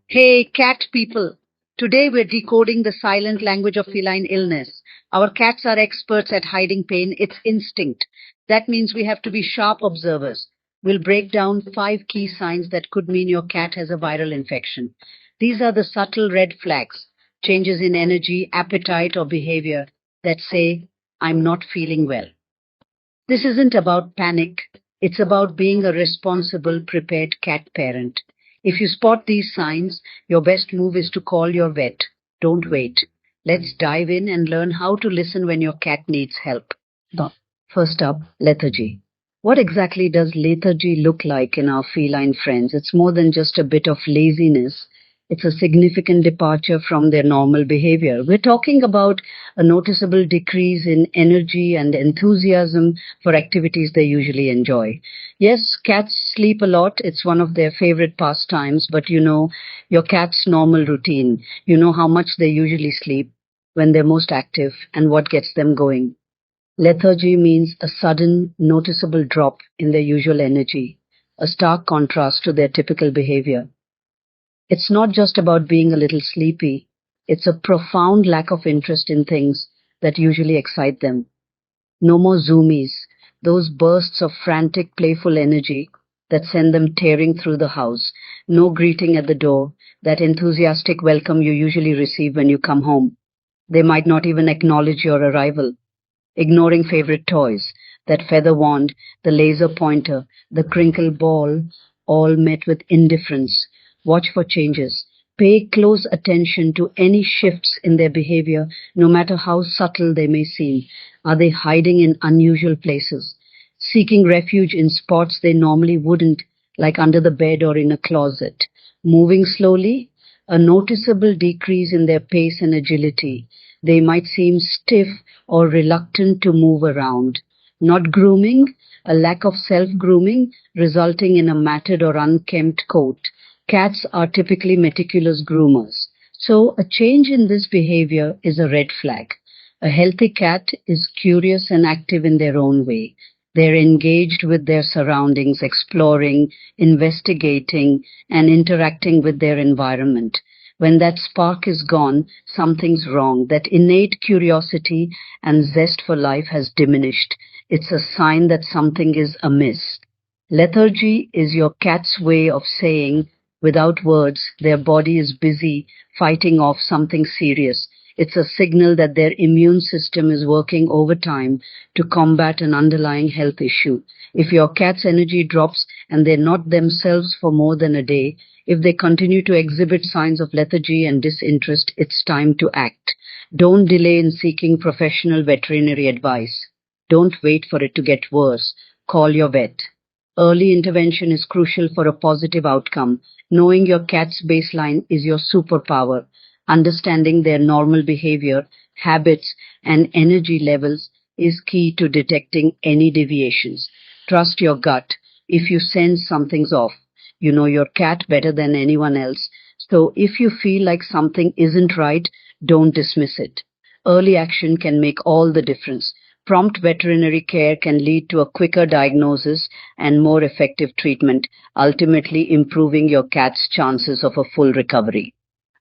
Hey, cat people. Today we're decoding the silent language of feline illness. Our cats are experts at hiding pain. It's instinct. That means we have to be sharp observers. We'll break down 5 key signs that could mean your cat has a viral infection. These are the subtle red flags, changes in energy, appetite, or behavior that say, I'm not feeling well. This isn't about panic. It's about being a responsible, prepared cat parent. If you spot these signs, your best move is to call your vet. Don't wait. Let's dive in and learn how to listen when your cat needs help. The- First up, lethargy. What exactly does lethargy look like in our feline friends? It's more than just a bit of laziness. It's a significant departure from their normal behavior. We're talking about a noticeable decrease in energy and enthusiasm for activities they usually enjoy. Yes, cats sleep a lot. It's one of their favorite pastimes, but you know your cat's normal routine. You know how much they usually sleep, when they're most active, and what gets them going. Lethargy means a sudden, noticeable drop in their usual energy, a stark contrast to their typical behavior. It's not just about being a little sleepy, it's a profound lack of interest in things that usually excite them. No more zoomies, those bursts of frantic, playful energy that send them tearing through the house. No greeting at the door, that enthusiastic welcome you usually receive when you come home. They might not even acknowledge your arrival. Ignoring favorite toys, that feather wand, the laser pointer, the crinkle ball, all met with indifference. Watch for changes. Pay close attention to any shifts in their behavior, no matter how subtle they may seem. Are they hiding in unusual places? Seeking refuge in spots they normally wouldn't, like under the bed or in a closet? Moving slowly? A noticeable decrease in their pace and agility. They might seem stiff or reluctant to move around. Not grooming, a lack of self grooming resulting in a matted or unkempt coat. Cats are typically meticulous groomers. So, a change in this behavior is a red flag. A healthy cat is curious and active in their own way. They're engaged with their surroundings, exploring, investigating, and interacting with their environment. When that spark is gone, something's wrong. That innate curiosity and zest for life has diminished. It's a sign that something is amiss. Lethargy is your cat's way of saying, without words, their body is busy fighting off something serious. It's a signal that their immune system is working overtime to combat an underlying health issue. If your cat's energy drops and they're not themselves for more than a day, if they continue to exhibit signs of lethargy and disinterest, it's time to act. Don't delay in seeking professional veterinary advice. Don't wait for it to get worse. Call your vet. Early intervention is crucial for a positive outcome. Knowing your cat's baseline is your superpower. Understanding their normal behavior, habits, and energy levels is key to detecting any deviations. Trust your gut. If you sense something's off, you know your cat better than anyone else. So if you feel like something isn't right, don't dismiss it. Early action can make all the difference. Prompt veterinary care can lead to a quicker diagnosis and more effective treatment, ultimately improving your cat's chances of a full recovery.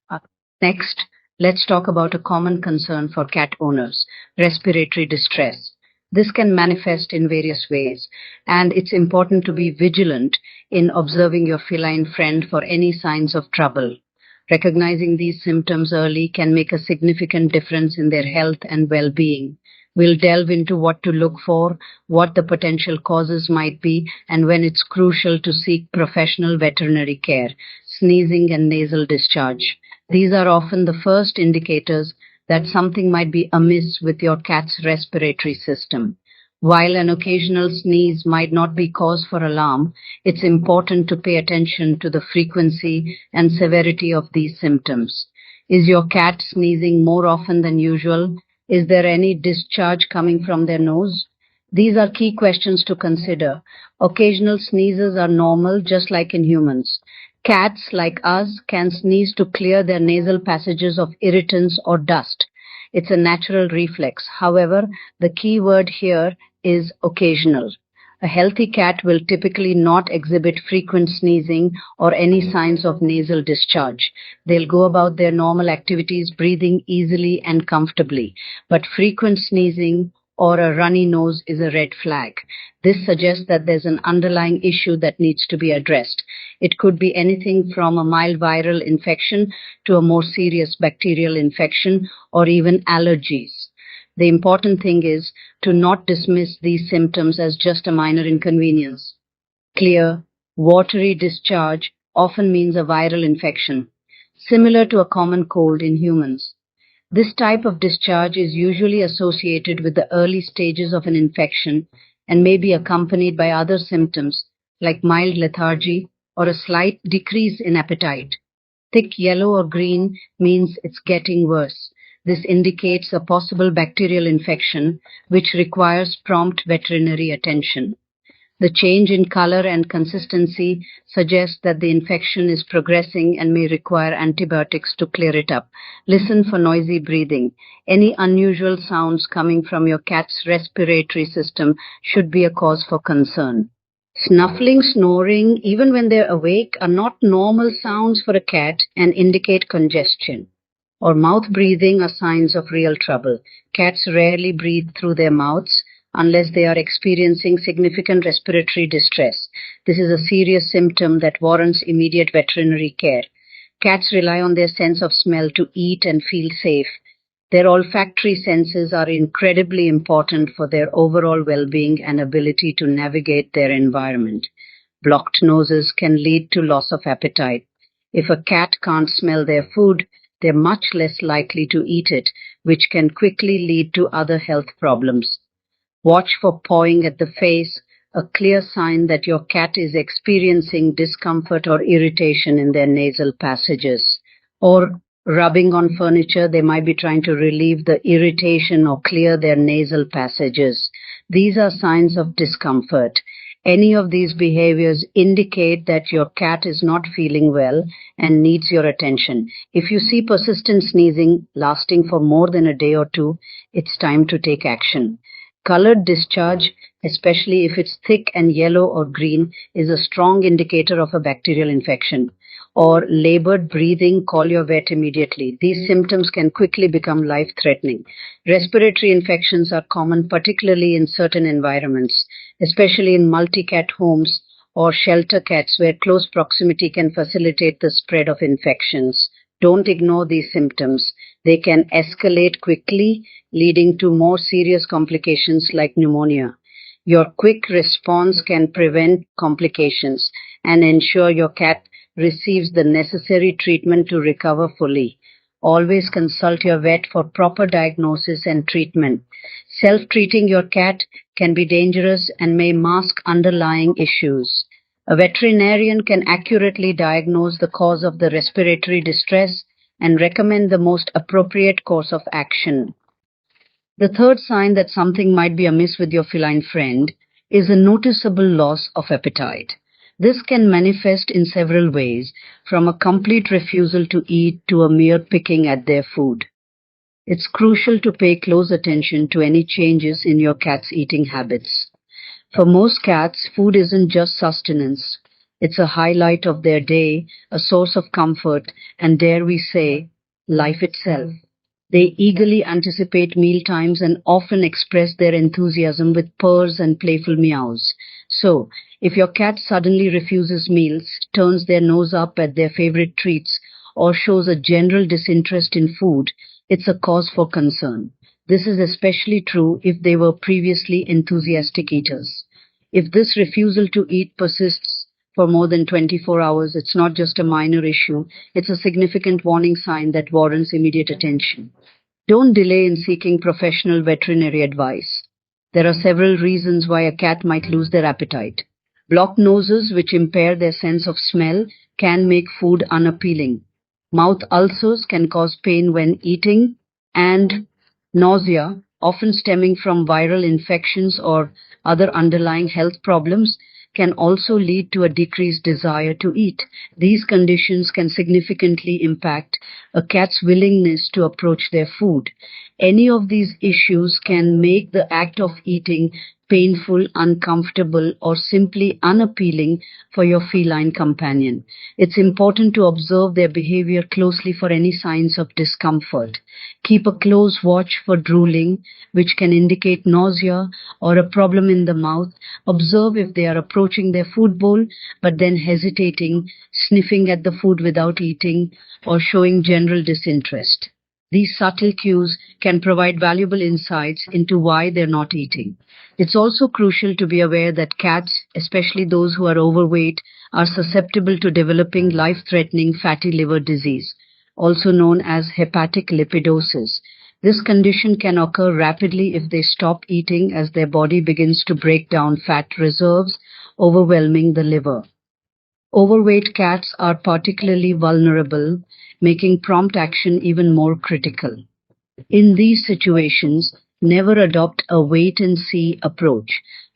Uh, Next, let's talk about a common concern for cat owners, respiratory distress. This can manifest in various ways, and it's important to be vigilant in observing your feline friend for any signs of trouble. Recognizing these symptoms early can make a significant difference in their health and well being. We'll delve into what to look for, what the potential causes might be, and when it's crucial to seek professional veterinary care. Sneezing and nasal discharge. These are often the first indicators that something might be amiss with your cat's respiratory system. While an occasional sneeze might not be cause for alarm, it's important to pay attention to the frequency and severity of these symptoms. Is your cat sneezing more often than usual? Is there any discharge coming from their nose? These are key questions to consider. Occasional sneezes are normal, just like in humans. Cats, like us, can sneeze to clear their nasal passages of irritants or dust. It's a natural reflex. However, the key word here is occasional. A healthy cat will typically not exhibit frequent sneezing or any signs of nasal discharge. They'll go about their normal activities, breathing easily and comfortably. But frequent sneezing or a runny nose is a red flag. This suggests that there's an underlying issue that needs to be addressed. It could be anything from a mild viral infection to a more serious bacterial infection or even allergies. The important thing is to not dismiss these symptoms as just a minor inconvenience. Clear, watery discharge often means a viral infection, similar to a common cold in humans. This type of discharge is usually associated with the early stages of an infection and may be accompanied by other symptoms like mild lethargy or a slight decrease in appetite. Thick yellow or green means it's getting worse. This indicates a possible bacterial infection which requires prompt veterinary attention. The change in color and consistency suggests that the infection is progressing and may require antibiotics to clear it up. Listen for noisy breathing. Any unusual sounds coming from your cat's respiratory system should be a cause for concern. Snuffling, snoring, even when they're awake, are not normal sounds for a cat and indicate congestion. Or mouth breathing are signs of real trouble. Cats rarely breathe through their mouths unless they are experiencing significant respiratory distress. This is a serious symptom that warrants immediate veterinary care. Cats rely on their sense of smell to eat and feel safe. Their olfactory senses are incredibly important for their overall well-being and ability to navigate their environment. Blocked noses can lead to loss of appetite. If a cat can't smell their food, they're much less likely to eat it, which can quickly lead to other health problems. Watch for pawing at the face, a clear sign that your cat is experiencing discomfort or irritation in their nasal passages. Or rubbing on furniture, they might be trying to relieve the irritation or clear their nasal passages. These are signs of discomfort. Any of these behaviors indicate that your cat is not feeling well and needs your attention. If you see persistent sneezing lasting for more than a day or two, it's time to take action. Colored discharge, especially if it's thick and yellow or green, is a strong indicator of a bacterial infection. Or labored breathing, call your vet immediately. These symptoms can quickly become life-threatening. Respiratory infections are common, particularly in certain environments, especially in multi-cat homes or shelter cats where close proximity can facilitate the spread of infections. Don't ignore these symptoms. They can escalate quickly, leading to more serious complications like pneumonia. Your quick response can prevent complications and ensure your cat receives the necessary treatment to recover fully. Always consult your vet for proper diagnosis and treatment. Self-treating your cat can be dangerous and may mask underlying issues. A veterinarian can accurately diagnose the cause of the respiratory distress and recommend the most appropriate course of action. The third sign that something might be amiss with your feline friend is a noticeable loss of appetite. This can manifest in several ways, from a complete refusal to eat to a mere picking at their food. It's crucial to pay close attention to any changes in your cat's eating habits. For most cats, food isn't just sustenance. It's a highlight of their day, a source of comfort, and dare we say, life itself. They eagerly anticipate meal times and often express their enthusiasm with purrs and playful meows. So, if your cat suddenly refuses meals, turns their nose up at their favorite treats, or shows a general disinterest in food, it's a cause for concern. This is especially true if they were previously enthusiastic eaters. If this refusal to eat persists for more than 24 hours, it's not just a minor issue, it's a significant warning sign that warrants immediate attention. Don't delay in seeking professional veterinary advice. There are several reasons why a cat might lose their appetite. Blocked noses, which impair their sense of smell, can make food unappealing. Mouth ulcers can cause pain when eating, and nausea, often stemming from viral infections or other underlying health problems, can also lead to a decreased desire to eat. These conditions can significantly impact a cat's willingness to approach their food. Any of these issues can make the act of eating painful, uncomfortable, or simply unappealing for your feline companion. It's important to observe their behavior closely for any signs of discomfort. Keep a close watch for drooling, which can indicate nausea or a problem in the mouth. Observe if they are approaching their food bowl but then hesitating, sniffing at the food without eating, or showing general disinterest. These subtle cues can provide valuable insights into why they're not eating. It's also crucial to be aware that cats, especially those who are overweight, are susceptible to developing life-threatening fatty liver disease, also known as hepatic lipidosis. This condition can occur rapidly if they stop eating as their body begins to break down fat reserves, overwhelming the liver. Overweight cats are particularly vulnerable, making prompt action even more critical. In these situations, never adopt a wait and see approach.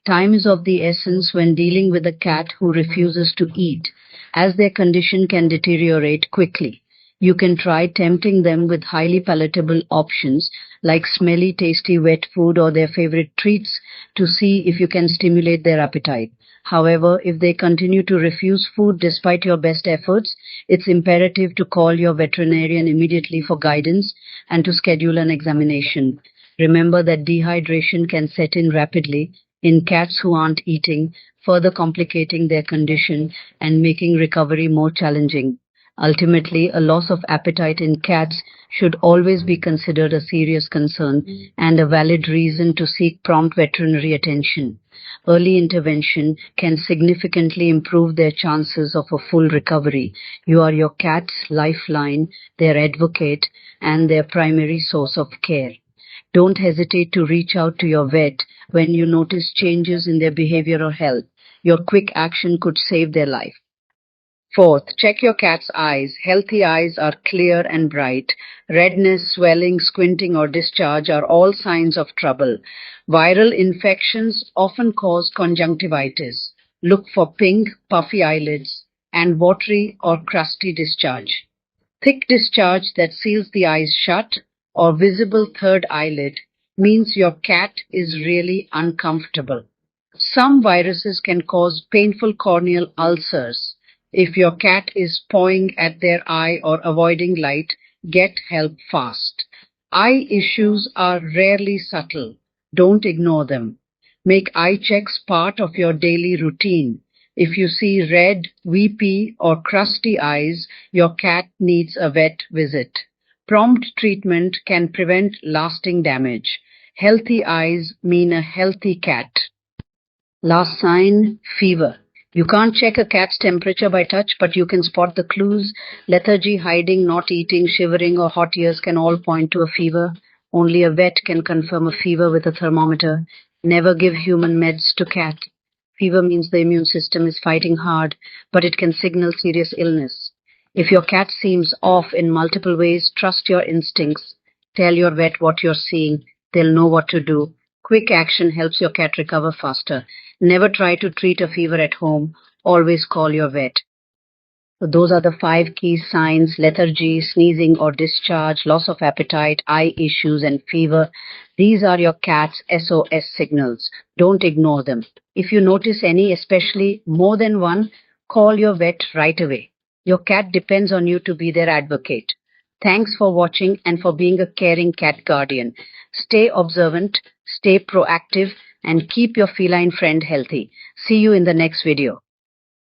Time is of the essence when dealing with a cat who refuses to eat, as their condition can deteriorate quickly. You can try tempting them with highly palatable options like smelly, tasty wet food or their favorite treats to see if you can stimulate their appetite. However, if they continue to refuse food despite your best efforts, it's imperative to call your veterinarian immediately for guidance and to schedule an examination. Remember that dehydration can set in rapidly in cats who aren't eating, further complicating their condition and making recovery more challenging. Ultimately, a loss of appetite in cats should always be considered a serious concern and a valid reason to seek prompt veterinary attention. Early intervention can significantly improve their chances of a full recovery. You are your cat's lifeline, their advocate, and their primary source of care. Don't hesitate to reach out to your vet when you notice changes in their behavior or health. Your quick action could save their life. Fourth, check your cat's eyes. Healthy eyes are clear and bright. Redness, swelling, squinting, or discharge are all signs of trouble. Viral infections often cause conjunctivitis. Look for pink, puffy eyelids and watery or crusty discharge. Thick discharge that seals the eyes shut or visible third eyelid means your cat is really uncomfortable. Some viruses can cause painful corneal ulcers. If your cat is pawing at their eye or avoiding light, get help fast. Eye issues are rarely subtle. Don't ignore them. Make eye checks part of your daily routine. If you see red, weepy, or crusty eyes, your cat needs a vet visit. Prompt treatment can prevent lasting damage. Healthy eyes mean a healthy cat. Last sign, fever. You can't check a cat's temperature by touch, but you can spot the clues. Lethargy, hiding, not eating, shivering, or hot ears can all point to a fever. Only a vet can confirm a fever with a thermometer. Never give human meds to cat. Fever means the immune system is fighting hard, but it can signal serious illness. If your cat seems off in multiple ways, trust your instincts. Tell your vet what you're seeing. They'll know what to do. Quick action helps your cat recover faster. Never try to treat a fever at home. Always call your vet. So those are the 5 key signs: lethargy, sneezing or discharge, loss of appetite, eye issues, and fever. These are your cat's SOS signals. Don't ignore them. If you notice any, especially more than one, call your vet right away. Your cat depends on you to be their advocate. Thanks for watching and for being a caring cat guardian. Stay observant, stay proactive, and keep your feline friend healthy. See you in the next video.